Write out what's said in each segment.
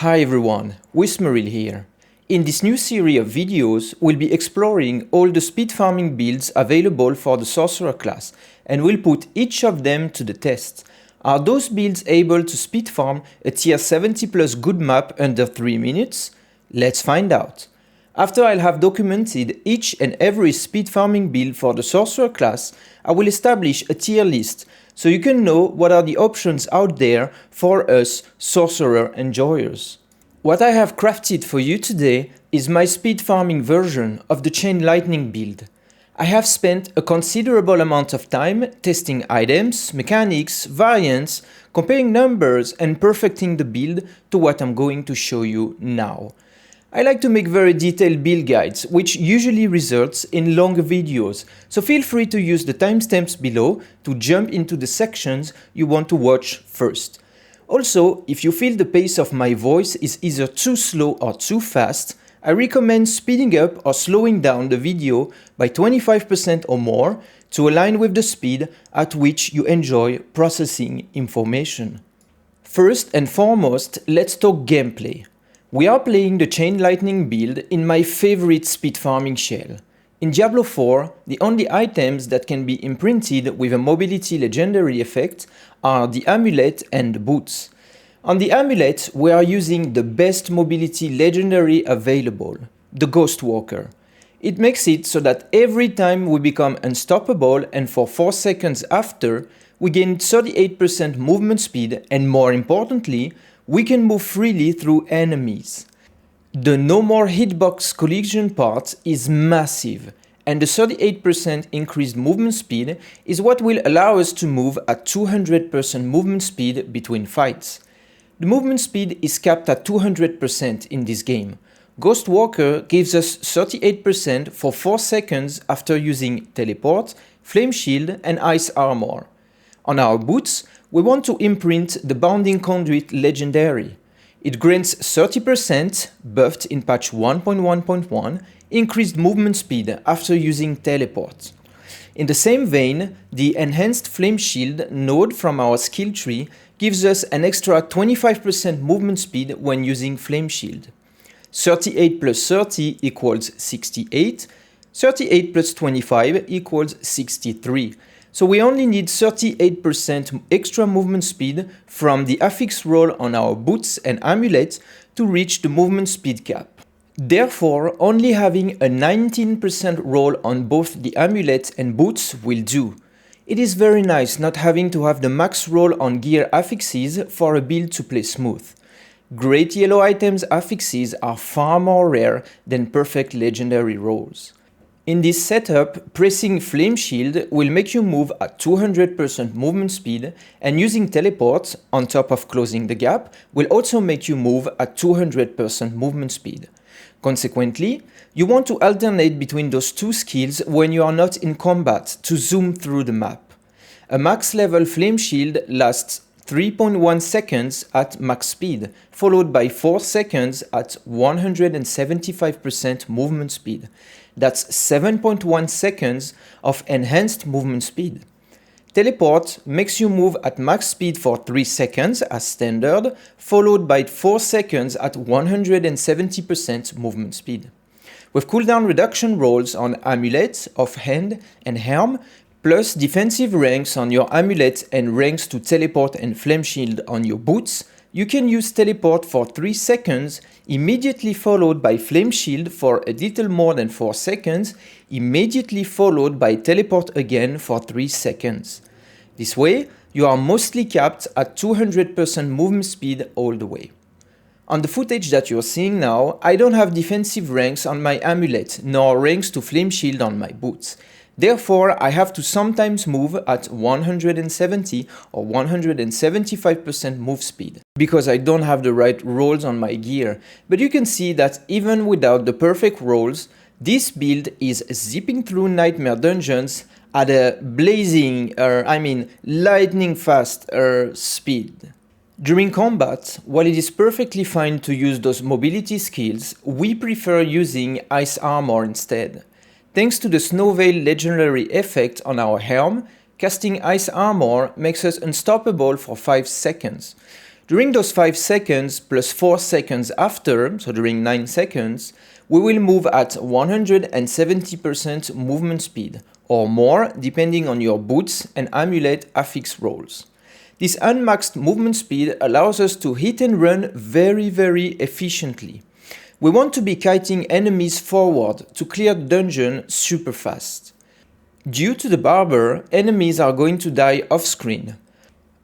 Hi everyone, Wismeril here. In this new series of videos, we'll be exploring all the speed farming builds available for the Sorcerer class, and we'll put each of them to the test. Are those builds able to speed farm a tier 70 plus good map under 3 minutes? Let's find out. After I'll have documented each and every speed farming build for the Sorcerer class, I will establish a tier list so you can know what are the options out there for us Sorcerer enjoyers. What I have crafted for you today is my speed farming version of the Chain Lightning build. I have spent a considerable amount of time testing items, mechanics, variants, comparing numbers and perfecting the build to what I'm going to show you now. I like to make very detailed build guides, which usually results in longer videos, so feel free to use the timestamps below to jump into the sections you want to watch first. Also, if you feel the pace of my voice is either too slow or too fast, I recommend speeding up or slowing down the video by 25% or more to align with the speed at which you enjoy processing information. First and foremost, let's talk gameplay. We are playing the Chain Lightning build in my favorite speed farming shell. In Diablo 4, the only items that can be imprinted with a mobility legendary effect are the amulet and the boots. On the amulet, we are using the best mobility legendary available, the Ghost Walker. It makes it so that every time we become unstoppable and for 4 seconds after, we gain 38% movement speed and more importantly, we can move freely through enemies. The no more hitbox collision part is massive, and the 38% increased movement speed is what will allow us to move at 200% movement speed between fights. The movement speed is capped at 200% in this game. Ghost Walker gives us 38% for 4 seconds after using Teleport, Flame Shield and Ice Armor. On our boots, we want to imprint the Bounding Conduit Legendary. It grants 30%, buffed in patch 1.1.1, increased movement speed after using Teleport. In the same vein, the Enhanced Flame Shield node from our skill tree gives us an extra 25% movement speed when using Flame Shield. 38 plus 30 equals 68, 38 plus 25 equals 63. So we only need 38% extra movement speed from the affix roll on our boots and amulets to reach the movement speed cap. Therefore, only having a 19% roll on both the amulet and boots will do. It is very nice not having to have the max roll on gear affixes for a build to play smooth. Great yellow items affixes are far more rare than perfect legendary rolls. In this setup, pressing Flame Shield will make you move at 200% movement speed, and using Teleport, on top of closing the gap, will also make you move at 200% movement speed. Consequently, you want to alternate between those two skills when you are not in combat to zoom through the map. A max level Flame Shield lasts 3.1 seconds at max speed, followed by 4 seconds at 175% movement speed. That's 7.1 seconds of enhanced movement speed. Teleport makes you move at max speed for 3 seconds as standard, followed by 4 seconds at 170% movement speed. With cooldown reduction rolls on Amulet, Offhand and Helm, plus defensive ranks on your amulet and ranks to Teleport and Flame Shield on your boots, you can use Teleport for 3 seconds, immediately followed by Flame Shield for a little more than 4 seconds, immediately followed by Teleport again for 3 seconds. This way, you are mostly capped at 200% movement speed all the way. On the footage that you're seeing now, I don't have defensive ranks on my amulet, nor ranks to Flame Shield on my boots. Therefore, I have to sometimes move at 170 or 175% move speed, because I don't have the right rolls on my gear. But you can see that even without the perfect rolls, this build is zipping through nightmare dungeons at a lightning fast speed. During combat, while it is perfectly fine to use those mobility skills, we prefer using Ice Armor instead. Thanks to the Snow Veil legendary effect on our helm, casting Ice Armor makes us unstoppable for 5 seconds. During those 5 seconds plus 4 seconds after, so during 9 seconds, we will move at 170% movement speed, or more depending on your boots and amulet affix rolls. This unmaxed movement speed allows us to hit and run very efficiently. We want to be kiting enemies forward to clear the dungeon super fast. Due to the barber, enemies are going to die off-screen.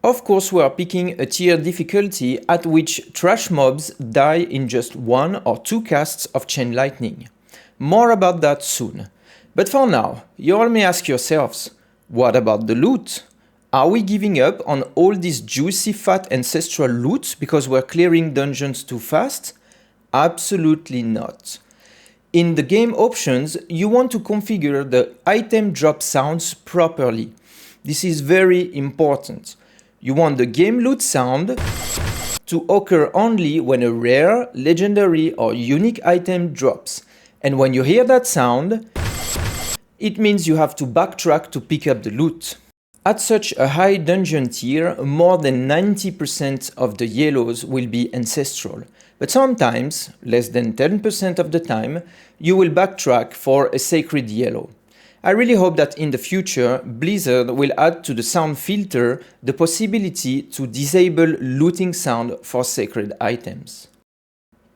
Of course, we are picking a tier difficulty at which trash mobs die in just 1 or 2 casts of Chain Lightning. More about that soon. But for now, you all may ask yourselves, what about the loot? Are we giving up on all this juicy fat ancestral loot because we're clearing dungeons too fast? Absolutely not. In the game options, you want to configure the item drop sounds properly. This is very important. You want the game loot sound to occur only when a rare, legendary or unique item drops. And when you hear that sound, it means you have to backtrack to pick up the loot. At such a high dungeon tier, more than 90% of the yellows will be ancestral. But sometimes, less than 10% of the time, you will backtrack for a sacred yellow. I really hope that in the future, Blizzard will add to the sound filter the possibility to disable looting sound for sacred items.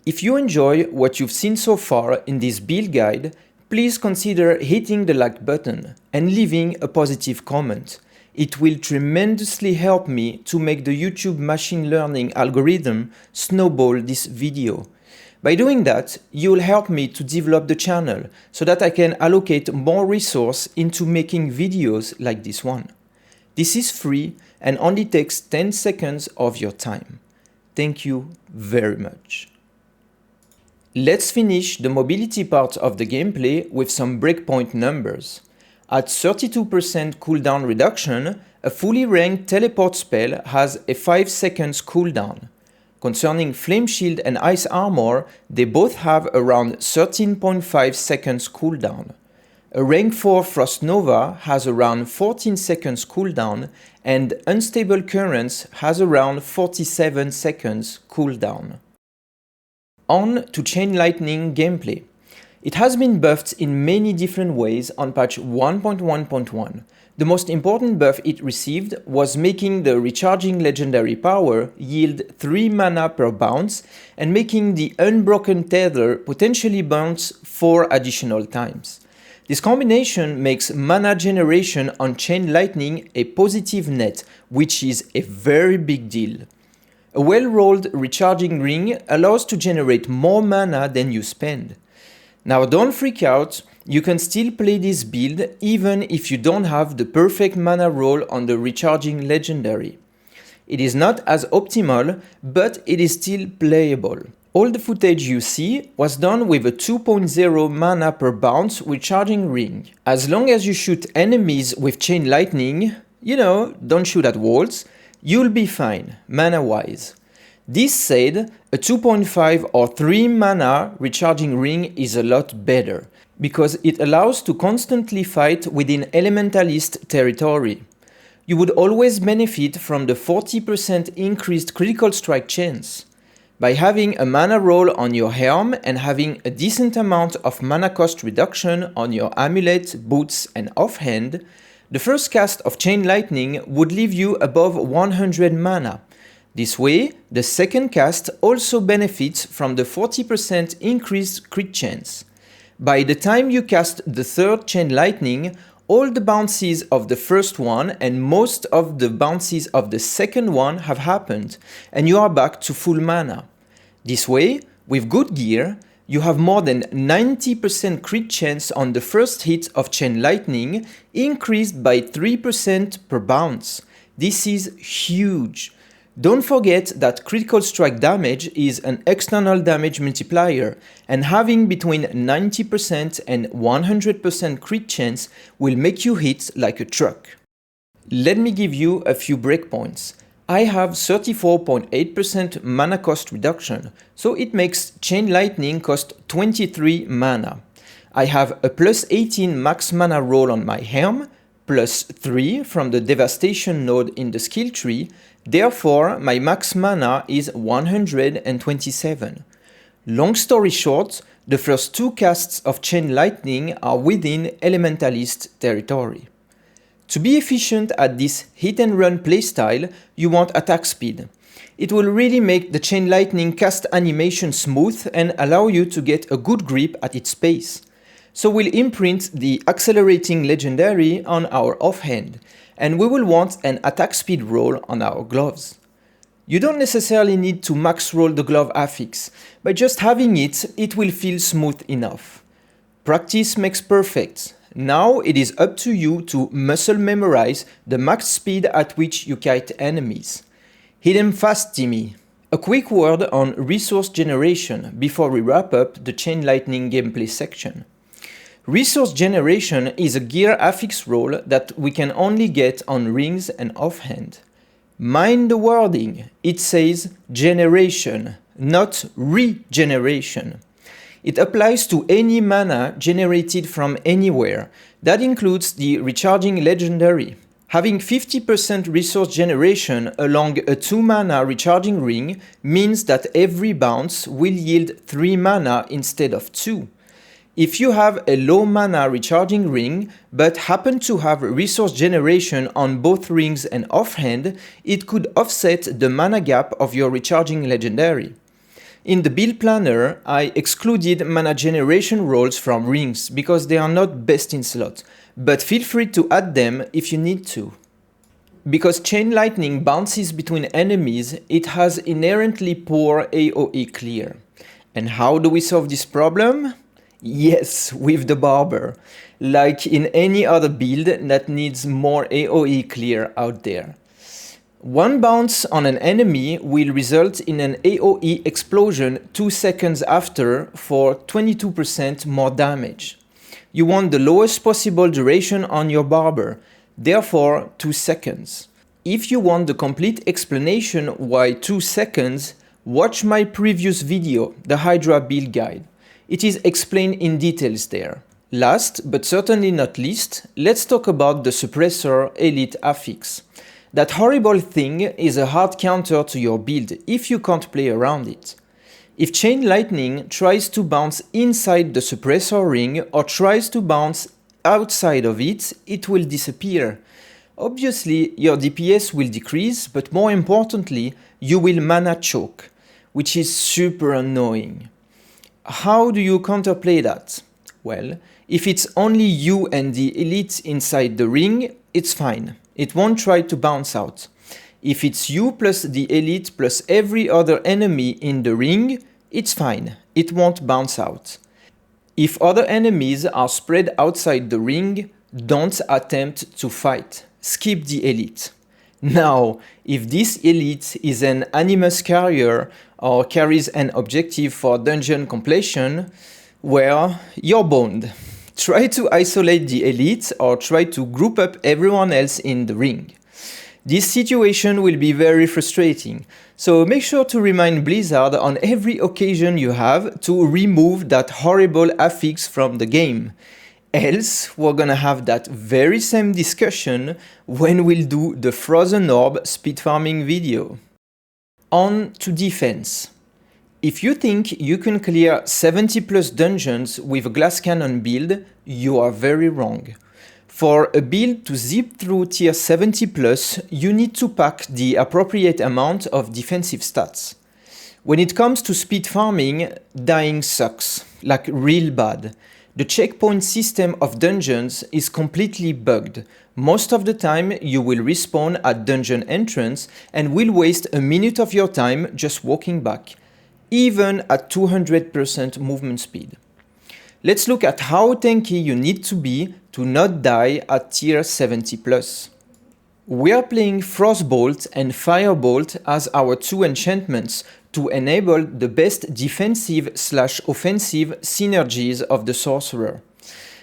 If you enjoy what you've seen so far in this build guide, please consider hitting the like button and leaving a positive comment. It will tremendously help me to make the YouTube machine learning algorithm snowball this video. By doing that, you'll help me to develop the channel so that I can allocate more resource into making videos like this one. This is free and only takes 10 seconds of your time. Thank you very much. Let's finish the mobility part of the gameplay with some breakpoint numbers. At 32% cooldown reduction, a fully ranked teleport spell has a 5 seconds cooldown. Concerning Flame Shield and Ice Armor, they both have around 13.5 seconds cooldown. A rank 4 Frost Nova has around 14 seconds cooldown, and Unstable Currents has around 47 seconds cooldown. On to Chain Lightning gameplay. It has been buffed in many different ways on patch 1.1.1. The most important buff it received was making the recharging legendary power yield 3 mana per bounce and making the unbroken tether potentially bounce 4 additional times. This combination makes mana generation on Chain Lightning a positive net, which is a very big deal. A well-rolled recharging ring allows to generate more mana than you spend. Now don't freak out, you can still play this build even if you don't have the perfect mana roll on the recharging legendary. It is not as optimal, but it is still playable. All the footage you see was done with a 2.0 mana per bounce recharging ring. As long as you shoot enemies with Chain Lightning, don't shoot at walls, you'll be fine, mana-wise. This said, a 2.5 or 3 mana recharging ring is a lot better, because it allows to constantly fight within elementalist territory. You would always benefit from the 40% increased critical strike chance. By having a mana roll on your helm and having a decent amount of mana cost reduction on your amulet, boots and offhand, the first cast of Chain Lightning would leave you above 100 mana. This way, the second cast also benefits from the 40% increased crit chance. By the time you cast the third Chain Lightning, all the bounces of the first one and most of the bounces of the second one have happened, and you are back to full mana. This way, with good gear, you have more than 90% crit chance on the first hit of Chain Lightning, increased by 3% per bounce. This is huge. Don't forget that critical strike damage is an external damage multiplier, and having between 90% and 100% crit chance will make you hit like a truck. Let me give you a few breakpoints. I have 34.8% mana cost reduction, so it makes Chain Lightning cost 23 mana. I have a plus 18 max mana roll on my helm, plus 3 from the devastation node in the skill tree, therefore my max mana is 127. Long story short, the first 2 casts of Chain Lightning are within Elementalist territory. To be efficient at this hit and run playstyle, you want attack speed. It will really make the Chain Lightning cast animation smooth and allow you to get a good grip at its pace. So we'll imprint the accelerating legendary on our offhand, and we will want an attack speed roll on our gloves. You don't necessarily need to max roll the glove affix, by just having it, it will feel smooth enough. Practice makes perfect. Now it is up to you to muscle memorize the max speed at which you kite enemies. Hit them fast, Timmy! A quick word on resource generation before we wrap up the Chain Lightning gameplay section. Resource generation is a gear affix roll that we can only get on rings and offhand. Mind the wording, it says generation, not regeneration. It applies to any mana generated from anywhere. That includes the recharging legendary. Having 50% resource generation along a 2 mana recharging ring means that every bounce will yield 3 mana instead of 2. If you have a low mana recharging ring, but happen to have resource generation on both rings and offhand, it could offset the mana gap of your recharging legendary. In the build planner, I excluded mana generation rolls from rings because they are not best in slot, but feel free to add them if you need to. Because Chain Lightning bounces between enemies, it has inherently poor AoE clear. And how do we solve this problem? Yes, with the Barber, like in any other build that needs more AoE clear out there. One bounce on an enemy will result in an AoE explosion 2 seconds after for 22% more damage. You want the lowest possible duration on your Barber, therefore 2 seconds. If you want the complete explanation why 2 seconds, watch my previous video, the Hydra build guide. It is explained in details there. Last, but certainly not least, let's talk about the Suppressor Elite affix. That horrible thing is a hard counter to your build if you can't play around it. If Chain Lightning tries to bounce inside the Suppressor ring or tries to bounce outside of it, it will disappear. Obviously, your DPS will decrease, but more importantly, you will mana choke, which is super annoying. How do you counterplay that? Well, if it's only you and the elite inside the ring, it's fine. It won't try to bounce out. If it's you plus the elite plus every other enemy in the ring, it's fine. It won't bounce out. If other enemies are spread outside the ring, don't attempt to fight. Skip the elite. Now, if this elite is an Animus carrier or carries an objective for dungeon completion, well, you're boned. Try to isolate the elite or try to group up everyone else in the ring. This situation will be very frustrating, so make sure to remind Blizzard on every occasion you have to remove that horrible affix from the game. Else, we're gonna have that very same discussion when we'll do the Frozen Orb speed farming video. On to defense. If you think you can clear 70 plus dungeons with a glass cannon build, you are very wrong. For a build to zip through tier 70 plus, you need to pack the appropriate amount of defensive stats. When it comes to speed farming, dying sucks, like real bad. The checkpoint system of dungeons is completely bugged. Most of the time you will respawn at dungeon entrance and will waste a minute of your time just walking back, even at 200% movement speed. Let's look at how tanky you need to be to not die at tier 70 plus. We are playing Frostbolt and Firebolt as our 2 enchantments to enable the best defensive/offensive synergies of the Sorcerer.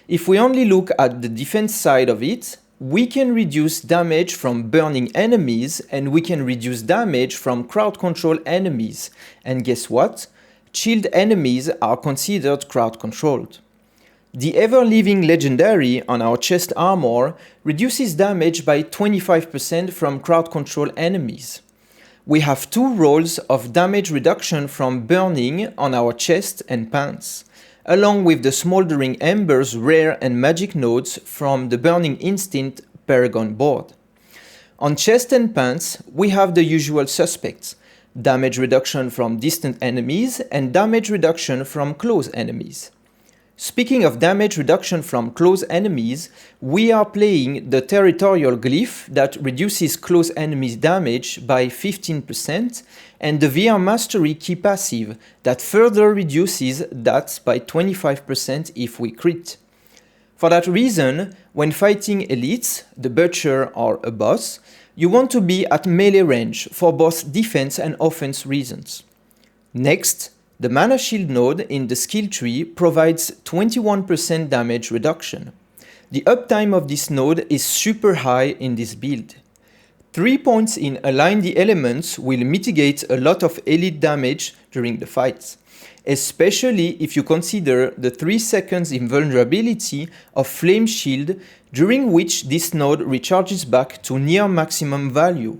If we only look at the defense side of it, we can reduce damage from burning enemies and we can reduce damage from crowd control enemies. And guess what? Chilled enemies are considered crowd controlled. The ever-living legendary on our chest armor reduces damage by 25% from crowd control enemies. We have two rolls of damage reduction from burning on our chest and pants, along with the smoldering embers rare and magic nodes from the burning instinct paragon board. On chest and pants, we have the usual suspects: damage reduction from distant enemies and damage reduction from close enemies. Speaking of damage reduction from close enemies, we are playing the territorial glyph that reduces close enemies damage by 15% and the VR Mastery key passive that further reduces that by 25% if we crit. For that reason, when fighting elites, the butcher or a boss, you want to be at melee range for both defense and offense reasons. Next, the mana shield node in the skill tree provides 21% damage reduction. The uptime of this node is super high in this build. 3 points in Align the Elements will mitigate a lot of elite damage during the fights, especially if you consider the 3 seconds invulnerability of Flame Shield, during which this node recharges back to near maximum value.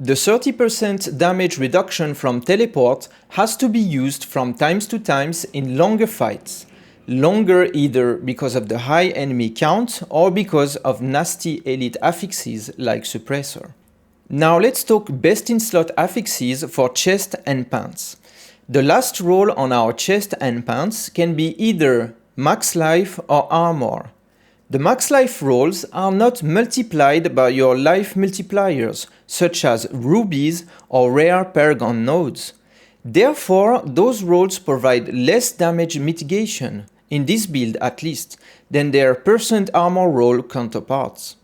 The 30% damage reduction from teleport has to be used from times to times in longer fights. Longer either because of the high enemy count or because of nasty elite affixes like Suppressor. Now let's talk best in slot affixes for chest and pants. The last roll on our chest and pants can be either max life or armor. The max life rolls are not multiplied by your life multipliers, such as rubies or rare paragon nodes. Therefore, those rolls provide less damage mitigation, in this build at least, than their percent armor roll counterparts.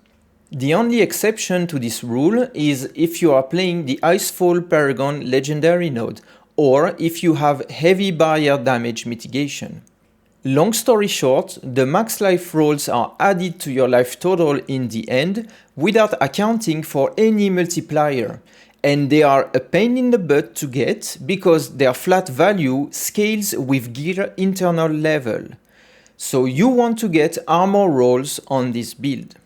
The only exception to this rule is if you are playing the Icefall Paragon legendary node, or if you have heavy barrier damage mitigation. Long story short, the max life rolls are added to your life total in the end without accounting for any multiplier, and they are a pain in the butt to get because their flat value scales with gear internal level. So you want to get armor rolls on this build.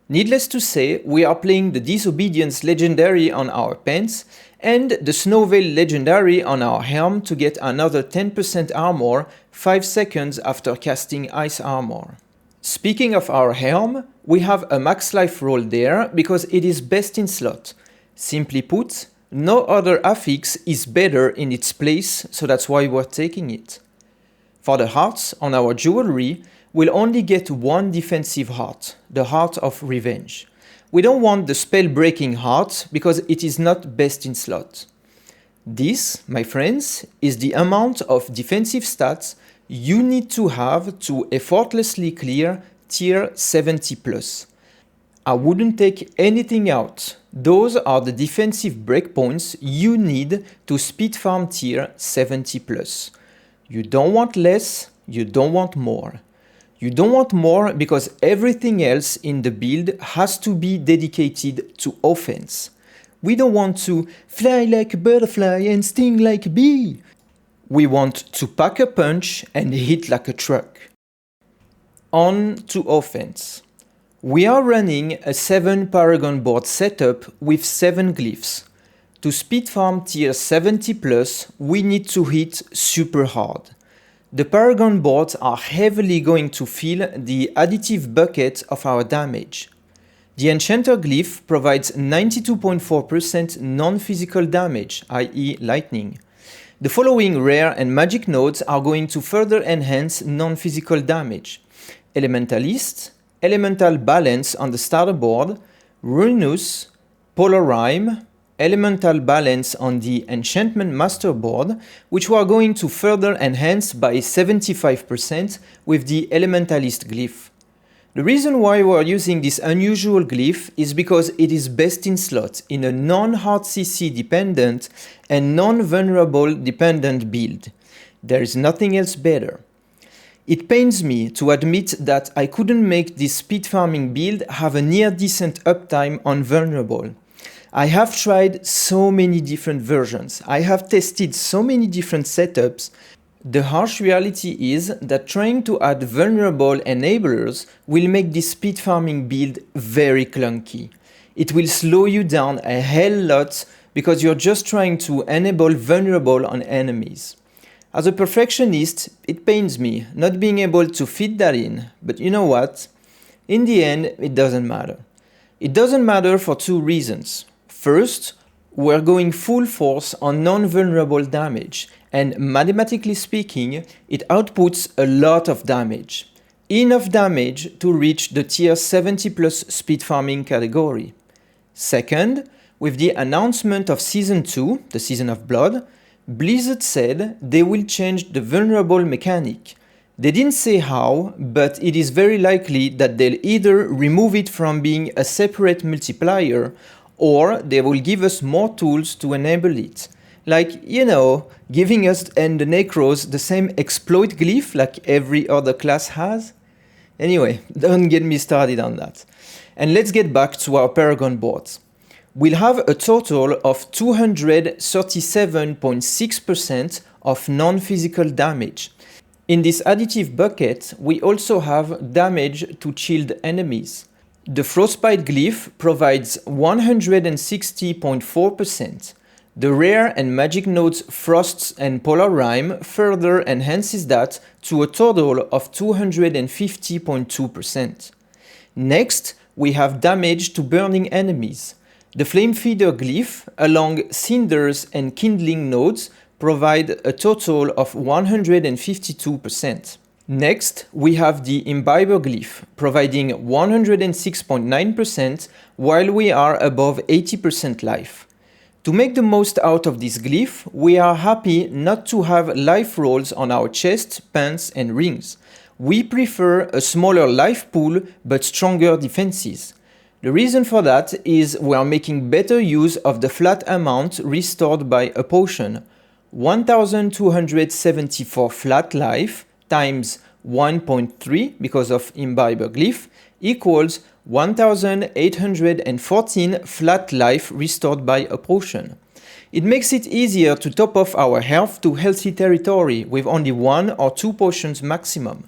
Needless to say, we are playing the Disobedience legendary on our pants and the Snowveil legendary on our helm to get another 10% armor 5 seconds after casting Ice Armor. Speaking of our helm, we have a max life roll there because it is best in slot. Simply put, no other affix is better in its place, so that's why we're taking it. For the hearts on our jewelry, we'll only get one defensive heart, the Heart of Revenge. We don't want the spell-breaking heart because it is not best in slot. This, my friends, is the amount of defensive stats you need to have to effortlessly clear tier 70+. I wouldn't take anything out. Those are the defensive breakpoints you need to speed farm tier 70+. You don't want less, you don't want more. You don't want more because everything else in the build has to be dedicated to offense. We don't want to fly like a butterfly and sting like a bee. We want to pack a punch and hit like a truck. On to offense. We are running a 7 Paragon board setup with 7 glyphs. To speed farm tier 70+, we need to hit super hard. The Paragon boards are heavily going to fill the additive bucket of our damage. The Enchanter glyph provides 92.4% non-physical damage, i.e. lightning. The following rare and magic nodes are going to further enhance non-physical damage: Elementalist, Elemental Balance on the starter board, Ruinous, Polar Rime, Elemental Balance on the Enchantment Master board, which we are going to further enhance by 75% with the Elementalist glyph. The reason why we are using this unusual glyph is because it is best in slot in a non-hard CC dependent and non-vulnerable dependent build. There is nothing else better. It pains me to admit that I couldn't make this speed farming build have a near decent uptime on vulnerable. I have tried so many different versions, I have tested so many different setups, The harsh reality is that trying to add vulnerable enablers will make this speed farming build very clunky. It will slow you down a hell lot because you're just trying to enable vulnerable on enemies. As a perfectionist, it pains me not being able to fit that in, but you know what? In the end, it doesn't matter. It doesn't matter for two reasons. First, we're going full force on non-vulnerable damage, and mathematically speaking, it outputs a lot of damage. Enough damage to reach the tier 70 plus speed farming category. Second, with the announcement of Season 2, the Season of Blood, Blizzard said they will change the vulnerable mechanic. They didn't say how, but it is very likely that they'll either remove it from being a separate multiplier, or they will give us more tools to enable it. Like, giving us and the Necros the same exploit glyph like every other class has. Anyway, don't get me started on that. And let's get back to our Paragon boards. We'll have a total of 237.6% of non-physical damage. In this additive bucket, we also have damage to chilled enemies. The Frostbite glyph provides 160.4%. The rare and magic nodes Frosts and Polar Rime further enhances that to a total of 250.2%. Next, we have damage to burning enemies. The Flame Feeder glyph, along Cinders and Kindling nodes, provide a total of 152%. Next, we have the Imbiber glyph, providing 106.9% while we are above 80% life. To make the most out of this glyph, we are happy not to have life rolls on our chest, pants and rings. We prefer a smaller life pool but stronger defenses. The reason for that is we are making better use of the flat amount restored by a potion. 1274 flat life times 1.3 because of Imbiber glyph equals 1814 flat life restored by a potion. It makes it easier to top off our health to healthy territory with only 1 or 2 potions maximum.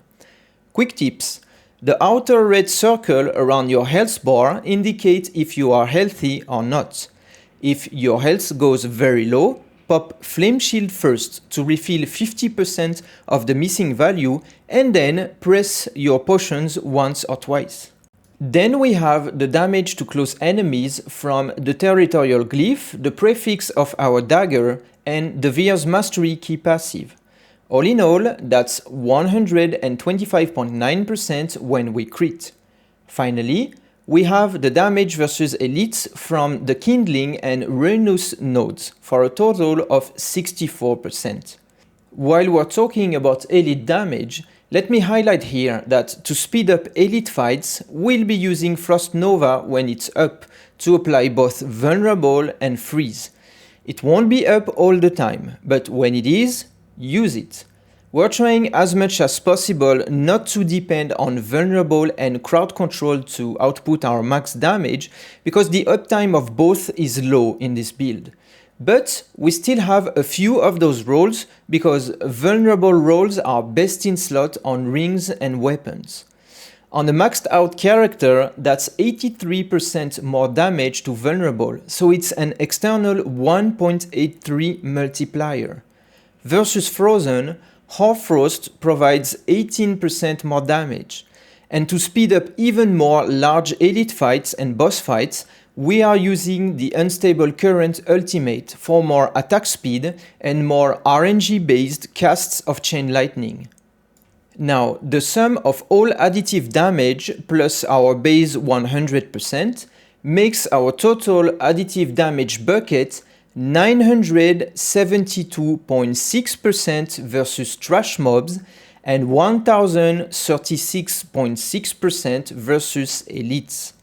Quick tips. The outer red circle around your health bar indicates if you are healthy or not. If your health goes very low, pop Flame Shield first to refill 50% of the missing value and then press your potions once or twice. Then we have the damage to close enemies from the Territorial Glyph, the prefix of our dagger, and the Veer's Mastery key passive. All in all, that's 125.9% when we crit. Finally, we have the damage versus elites from the Kindling and Renus nodes for a total of 64%. While we're talking about elite damage, let me highlight here that to speed up elite fights, we'll be using Frost Nova when it's up to apply both vulnerable and freeze. It won't be up all the time, but when it is, use it. We're trying as much as possible not to depend on vulnerable and crowd control to output our max damage because the uptime of both is low in this build. But we still have a few of those rolls because vulnerable rolls are best in slot on rings and weapons. On a maxed out character, that's 83% more damage to vulnerable, so it's an external 1.83 multiplier. Versus Frozen, Hoarfrost provides 18% more damage. And to speed up even more large elite fights and boss fights, we are using the Unstable Current ultimate for more attack speed and more RNG based casts of Chain Lightning. Now, the sum of all additive damage plus our base 100% makes our total additive damage bucket 972.6% versus trash mobs and 1036.6% versus elites.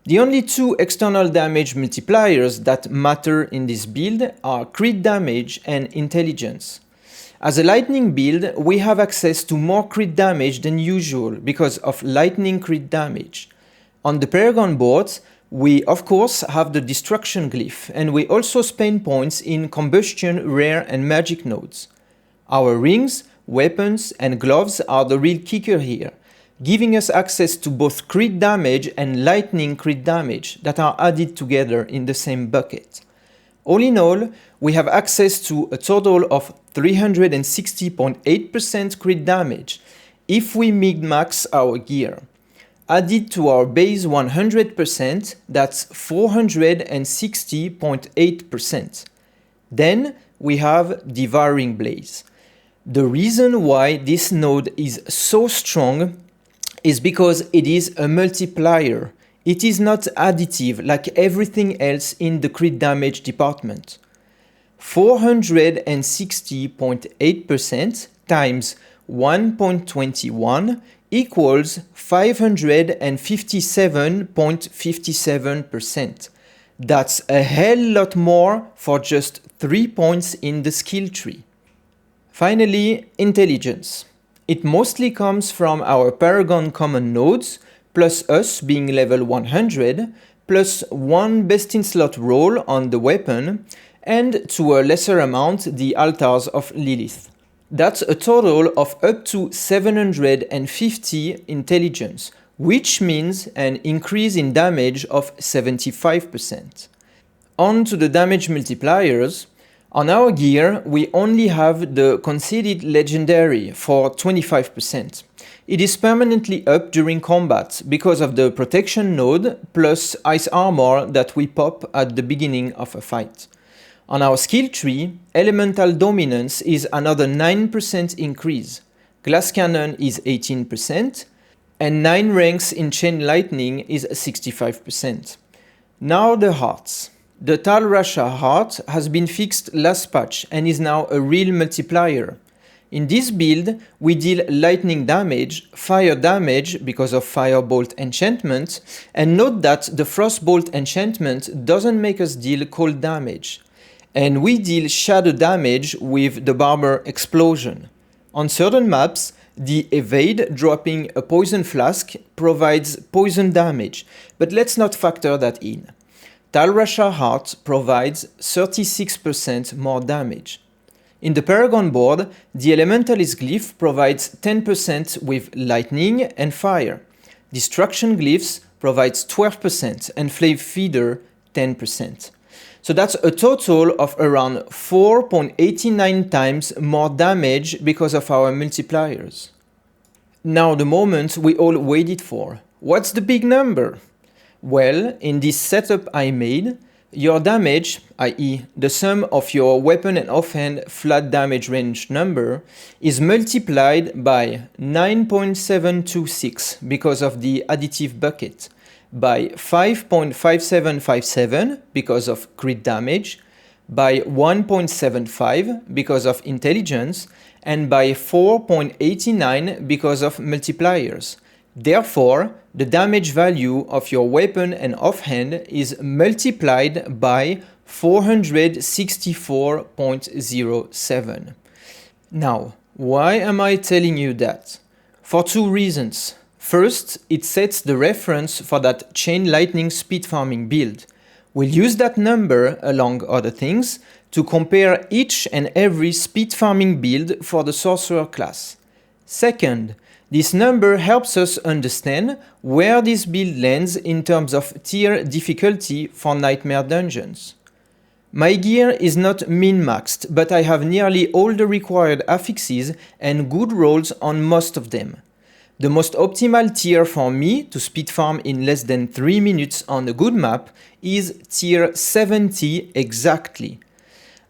The only two external damage multipliers that matter in this build are crit damage and intelligence. As a lightning build, we have access to more crit damage than usual because of lightning crit damage. On the Paragon boards, we of course have the destruction glyph, and we also spend points in combustion, rare and magic nodes. Our rings, weapons and gloves are the real kicker here, giving us access to both crit damage and lightning crit damage that are added together in the same bucket. All in all, we have access to a total of 360.8% crit damage if we min-max our gear. Added to our base 100%, that's 460.8%. Then we have Devouring Blaze. The reason why this node is so strong is because it is a multiplier. It is not additive like everything else in the crit damage department. 460.8% times 1.21 equals 557.57%. That's a hell lot more for just 3 points in the skill tree. Finally, intelligence. It mostly comes from our Paragon common nodes, plus us being level 100, plus one best-in-slot roll on the weapon, and to a lesser amount the altars of Lilith. That's a total of up to 750 intelligence, which means an increase in damage of 75%. On to the damage multipliers. On our gear, we only have the conceded legendary for 25%. It is permanently up during combat because of the protection node plus ice armor that we pop at the beginning of a fight. On our skill tree, elemental dominance is another 9% increase, glass cannon is 18%, and 9 ranks in chain lightning is 65%. Now the hearts. The Tal Rasha heart has been fixed last patch and is now a real multiplier. In this build, we deal lightning damage, fire damage because of Firebolt enchantment, and note that the Frostbolt enchantment doesn't make us deal cold damage. And we deal shadow damage with the Barber explosion. On certain maps, the evade dropping a poison flask provides poison damage, but let's not factor that in. Tal Rasha Heart provides 36% more damage. In the Paragon board, the Elementalist glyph provides 10% with lightning and fire. Destruction glyphs provides 12% and Flame Feeder 10%. So that's a total of around 4.89 times more damage because of our multipliers. Now the moment we all waited for. What's the big number? Well, in this setup I made, your damage, i.e. the sum of your weapon and offhand flat damage range number, is multiplied by 9.726 because of the additive bucket, by 5.5757 because of crit damage, by 1.75 because of intelligence, and by 4.89 because of multipliers. Therefore, the damage value of your weapon and offhand is multiplied by 464.07. Now, why am I telling you that? For two reasons. First, it sets the reference for that chain lightning speed farming build. We'll use that number, along other things, to compare each and every speed farming build for the Sorcerer class. Second, this number helps us understand where this build lands in terms of tier difficulty for Nightmare dungeons. My gear is not min-maxed, but I have nearly all the required affixes and good rolls on most of them. The most optimal tier for me to speed farm in less than 3 minutes on a good map is tier 70 exactly.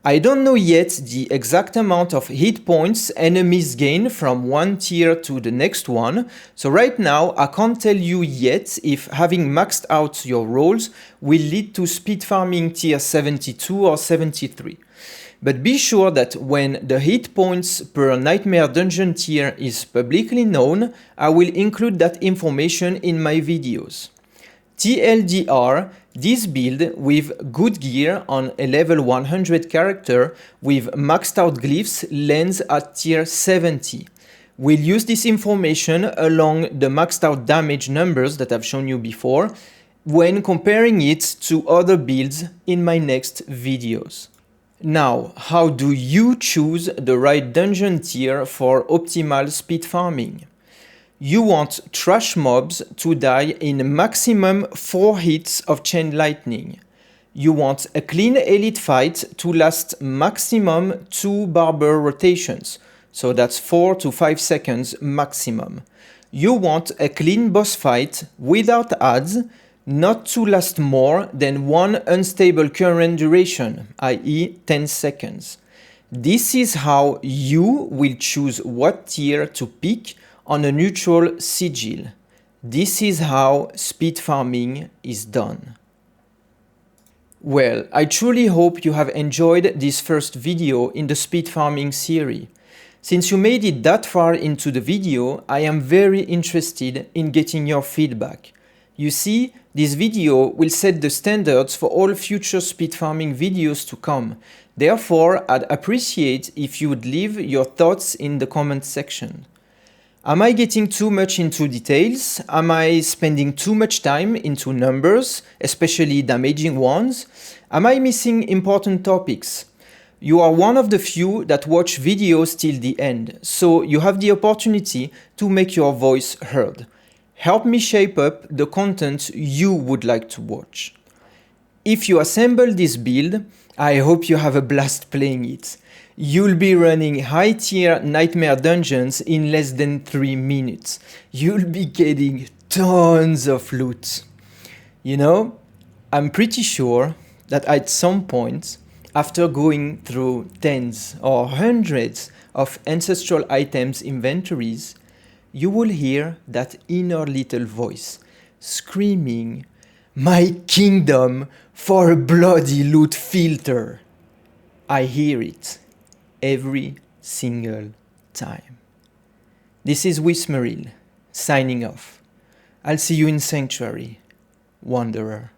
I don't know yet the exact amount of hit points enemies gain from one tier to the next one, so right now I can't tell you yet if having maxed out your rolls will lead to speed farming tier 72 or 73. But be sure that when the hit points per Nightmare Dungeon tier is publicly known, I will include that information in my videos. TLDR, this build with good gear on a level 100 character with maxed out glyphs lands at tier 70. We'll use this information along the maxed out damage numbers that I've shown you before when comparing it to other builds in my next videos. Now, how do you choose the right dungeon tier for optimal speed farming? You want trash mobs to die in maximum 4 hits of chain lightning. You want a clean elite fight to last maximum 2 barber rotations, so that's 4 to 5 seconds maximum. You want a clean boss fight without ads, not to last more than 1 unstable current duration, i.e. 10 seconds. This is how you will choose what tier to pick on a neutral sigil. This is how speed farming is done. Well, I truly hope you have enjoyed this first video in the speed farming series. Since you made it that far into the video, I am very interested in getting your feedback. You see, this video will set the standards for all future speed farming videos to come. Therefore, I'd appreciate if you would leave your thoughts in the comment section. Am I getting too much into details? Am I spending too much time into numbers, especially damaging ones? Am I missing important topics? You are one of the few that watch videos till the end, so you have the opportunity to make your voice heard. Help me shape up the content you would like to watch. If you assemble this build, I hope you have a blast playing it. You'll be running high tier nightmare dungeons in less than 3 minutes. You'll be getting tons of loot. You know, I'm pretty sure that at some point, after going through tens or hundreds of ancestral items inventories, you will hear that inner little voice screaming, "My kingdom for a bloody loot filter." I hear it every single time. This is Wismeril, signing off. I'll see you in Sanctuary, Wanderer.